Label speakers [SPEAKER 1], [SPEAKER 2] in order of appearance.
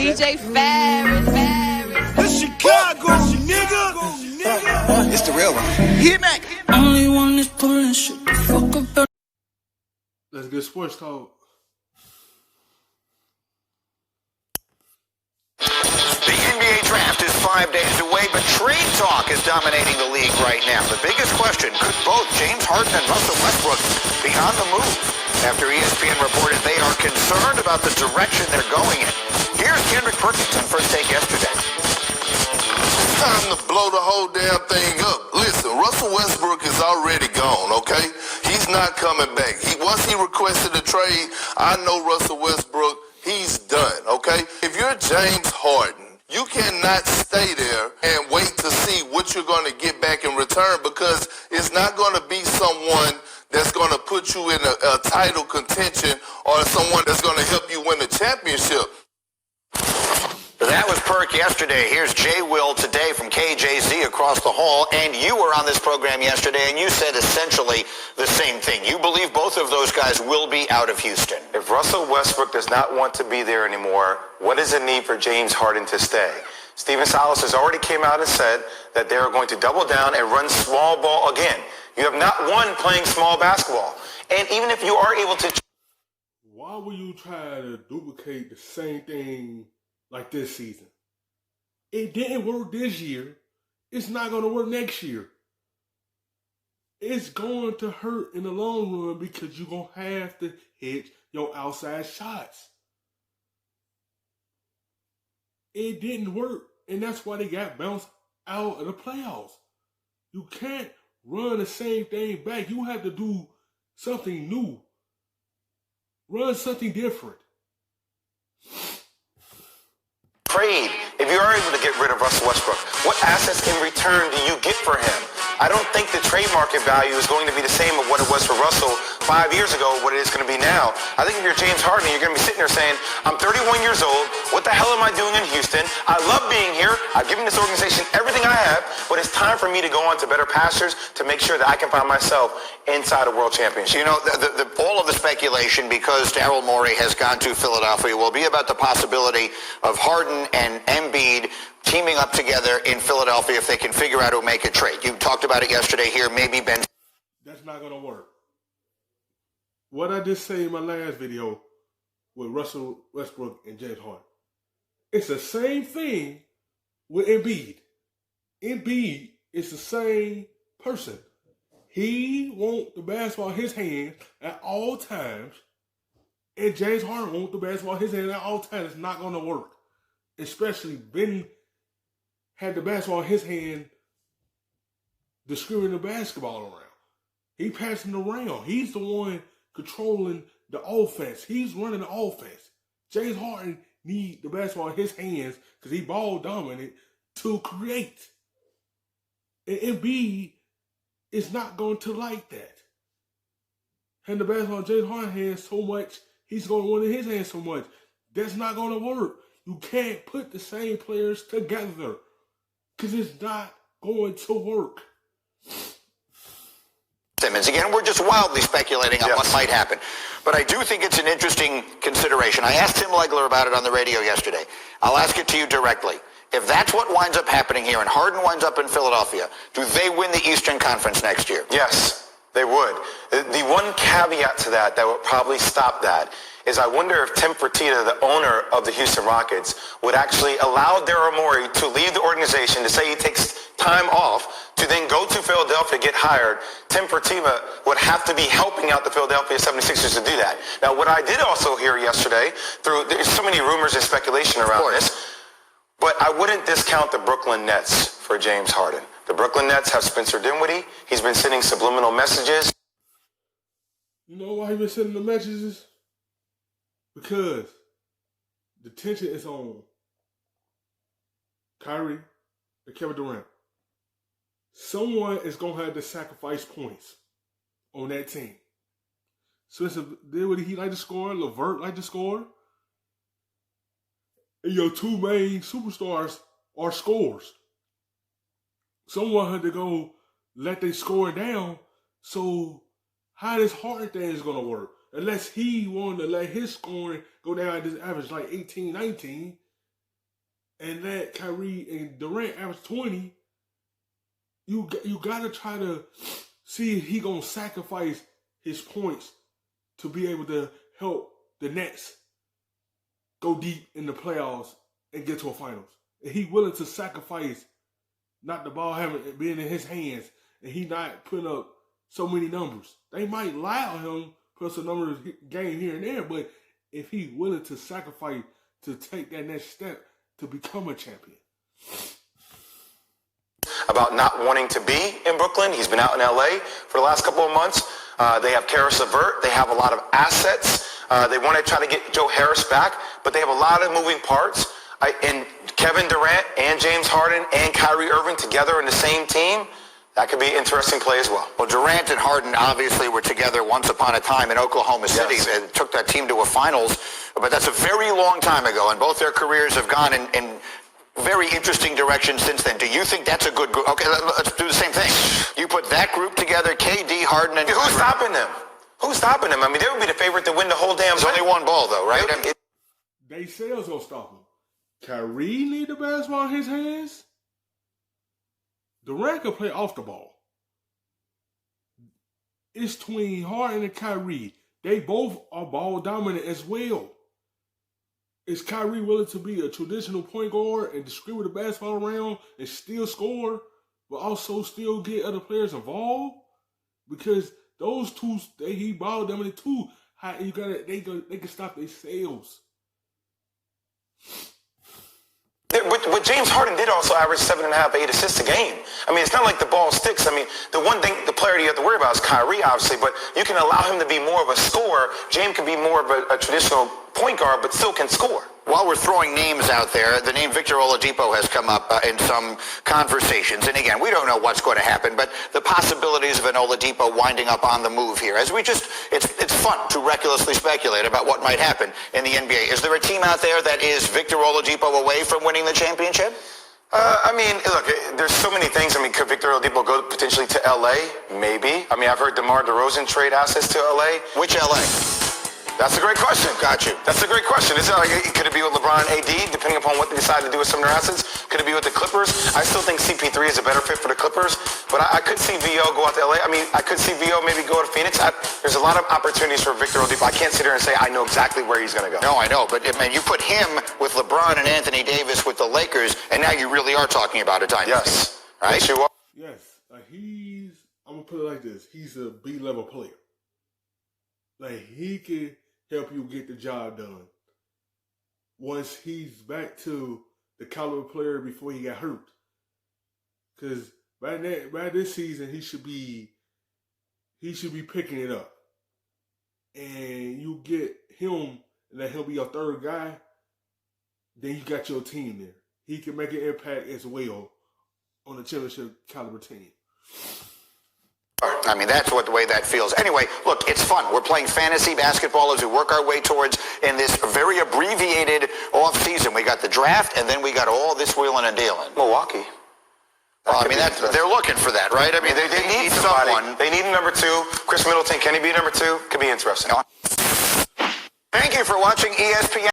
[SPEAKER 1] DJ Ferris.
[SPEAKER 2] The Chicago, nigga.
[SPEAKER 3] It's the real one. Hit me.
[SPEAKER 4] Only one is pulling shit the fuck up.
[SPEAKER 2] Let's get sports talk.
[SPEAKER 5] The NBA draft is 5 days away, but trade talk is dominating the league right now. The biggest question, could both James Harden and Russell Westbrook be on the move? After ESPN reported they are concerned about the direction they're going in. Here's Kendrick Perkins on First Take yesterday.
[SPEAKER 6] Time to blow the whole damn thing up. Listen, Russell Westbrook is already gone, okay? He's not coming back. Once he requested a trade, I know Russell Westbrook, he's done, okay? If you're James Harden, you cannot stay there and wait to see what you're going to get back in return, because it's not going to be someone that's going to put you in a title contention or someone that's going to help you win a championship.
[SPEAKER 5] That was Perk yesterday. Here's jWill today from KJZ across the hall. And you were on this program yesterday, and you said essentially the same thing. You believe both of those guys will be out of Houston.
[SPEAKER 7] If Russell Westbrook does not want to be there anymore, what is the need for James Harden to stay? Steven Silas has already came out and said that they are going to double down and run small ball again. You have not won playing small basketball. And even if you are able to...
[SPEAKER 2] Why would you try to duplicate the same thing like this season? It didn't work this year. It's not going to work next year. It's going to hurt in the long run because you're going to have to hit your outside shots. It didn't work, and that's why they got bounced out of the playoffs. You can't run the same thing back. You have to do something new. Run something different.
[SPEAKER 7] Trade. If you are able to get rid of Russell Westbrook, what assets in return do you get for him? I don't think the trade market value is going to be the same of what it was for Russell 5 years ago, what it is going to be now. I think if you're James Harden, you're going to be sitting there saying, I'm 31 years old. What the hell am I doing in Houston? I love being here. I've given this organization everything I have, but it's time for me to go on to better pastures to make sure that I can find myself inside a world championship.
[SPEAKER 5] You know, all of the speculation, because Daryl Morey has gone to Philadelphia, will be about the possibility of Harden and Embiid teaming up together in Philadelphia if they can figure out who make a trade. You talked about it yesterday here, maybe Ben.
[SPEAKER 2] That's not going to work. What I just said in my last video with Russell Westbrook and James Harden, it's the same thing with Embiid. Embiid is the same person. He wants the basketball in his hand at all times, and James Harden wants the basketball in his hand at all times. It's not going to work. Especially Ben had the basketball in his hand, distributing the basketball around. He passing it around. He's the one controlling the offense. He's running the offense. James Harden needs the basketball in his hands because he ball dominant to create. And Embiid is not going to like that. And the basketball in James Harden's hands so much, he's going to want it in his hands so much. That's not going to work. You can't put the same players together because it's not going to work.
[SPEAKER 5] Simmons. Again, we're just wildly speculating on what might happen. But I do think it's an interesting consideration. I asked Tim Legler about it on the radio yesterday. I'll ask it to you directly. If that's what winds up happening here and Harden winds up in Philadelphia, do they win the Eastern Conference next year?
[SPEAKER 7] Yes, they would. The one caveat to that would probably stop that is I wonder if Tim Fertitta, the owner of the Houston Rockets, would actually allow Daryl Morey to leave the organization, to say he takes time off, to then go to Philadelphia, get hired. Tim Fertitta would have to be helping out the Philadelphia 76ers to do that. Now, what I did also hear yesterday, there's so many rumors and speculation around this, but I wouldn't discount the Brooklyn Nets for James Harden. The Brooklyn Nets have Spencer Dinwiddie. He's been sending subliminal messages.
[SPEAKER 2] You know why he's been sending the messages? Because the tension is on Kyrie and Kevin Durant. Someone is going to have to sacrifice points on that team. Spencer Dinwiddie, he like to score. LeVert like to score. And your two main superstars are scorers. Someone had to go let their score down. So how this Harden thing is going to work? Unless he wanted to let his scoring go down at this average like 18, 19, and let Kyrie and Durant average 20, you got to try to see if he going to sacrifice his points to be able to help the Nets go deep in the playoffs and get to a finals. And he willing to sacrifice not the ball having being in his hands and he not putting up so many numbers. They might allow him plus a number of game here and there, but if he willing to sacrifice to take that next step to become a champion.
[SPEAKER 7] About not wanting to be in Brooklyn. He's been out in LA for the last couple of months. They have Karis LeVert. They have a lot of assets. They want to try to get Joe Harris back, but they have a lot of moving parts. And Kevin Durant and James Harden and Kyrie Irving together in the same team, that could be an interesting play as well.
[SPEAKER 5] Well, Durant and Harden obviously were together once upon a time in Oklahoma City and took that team to a finals, but that's a very long time ago, and both their careers have gone in very interesting directions since then. Do you think that's a good group? Okay, let's do the same thing. You put that group together, KD, Harden, and...
[SPEAKER 7] Who's stopping them? Who's stopping them? I mean, they would be the favorite to win the whole damn thing.
[SPEAKER 5] There's only one ball, though, right?
[SPEAKER 2] They sales gonna stop him. Kyrie need the basketball in his hands. Durant can play off the ball. It's between Harden and Kyrie. They both are ball dominant as well. Is Kyrie willing to be a traditional point guard and distribute the basketball around and still score, but also still get other players involved? Because those two, he ball dominant too. They can stop their sales.
[SPEAKER 7] What James Harden did also average 7.5, 8 assists a game. I mean, it's not like the ball sticks. I mean, the one thing, the player you have to worry about is Kyrie, obviously, but you can allow him to be more of a scorer. James can be more of a traditional point guard, but still can score.
[SPEAKER 5] While we're throwing names out there, the name Victor Oladipo has come up in some conversations. And again, we don't know what's going to happen, but the possibilities of an Oladipo winding up on the move here, as we just, it's fun to recklessly speculate about what might happen in the NBA. Is there a team out there that is Victor Oladipo away from winning the championship?
[SPEAKER 7] I mean, look, there's so many things. I mean, could Victor Oladipo go potentially to LA? Maybe. I mean, I've heard DeMar DeRozan trade assets to LA.
[SPEAKER 5] Which LA?
[SPEAKER 7] That's a great question.
[SPEAKER 5] Got you.
[SPEAKER 7] That's a great question. Could it be with LeBron AD, depending upon what they decide to do with some of their assets? Could it be with the Clippers? I still think CP3 is a better fit for the Clippers, but I could see VO go out to LA. I mean, I could see VO maybe go to Phoenix. There's a lot of opportunities for Victor Oladipo. I can't sit here and say I know exactly where he's going to go.
[SPEAKER 5] No, I know, but man, you put him with LeBron and Anthony Davis with the Lakers, and now you really are talking about a dynasty.
[SPEAKER 7] Yes.
[SPEAKER 5] Right?
[SPEAKER 7] Yes, you are.
[SPEAKER 2] Yes. I'm going to put it like this. He's a B-level player. Like, he can help you get the job done once he's back to the caliber player before he got hurt. Because by this season, he should be picking it up. And you get him, and let him be your third guy, then you got your team there. He can make an impact as well on the championship caliber team.
[SPEAKER 5] I mean, that's the way that feels. Anyway, look, it's fun. We're playing fantasy basketball as we work our way towards in this very abbreviated off season. We got the draft, and then we got all this wheeling and dealing.
[SPEAKER 7] Milwaukee.
[SPEAKER 5] Well, I mean, they're looking for that, right? I mean, they need someone.
[SPEAKER 7] They need a number two. Chris Middleton, can he be number two? Could be interesting.
[SPEAKER 5] Thank you for watching ESPN.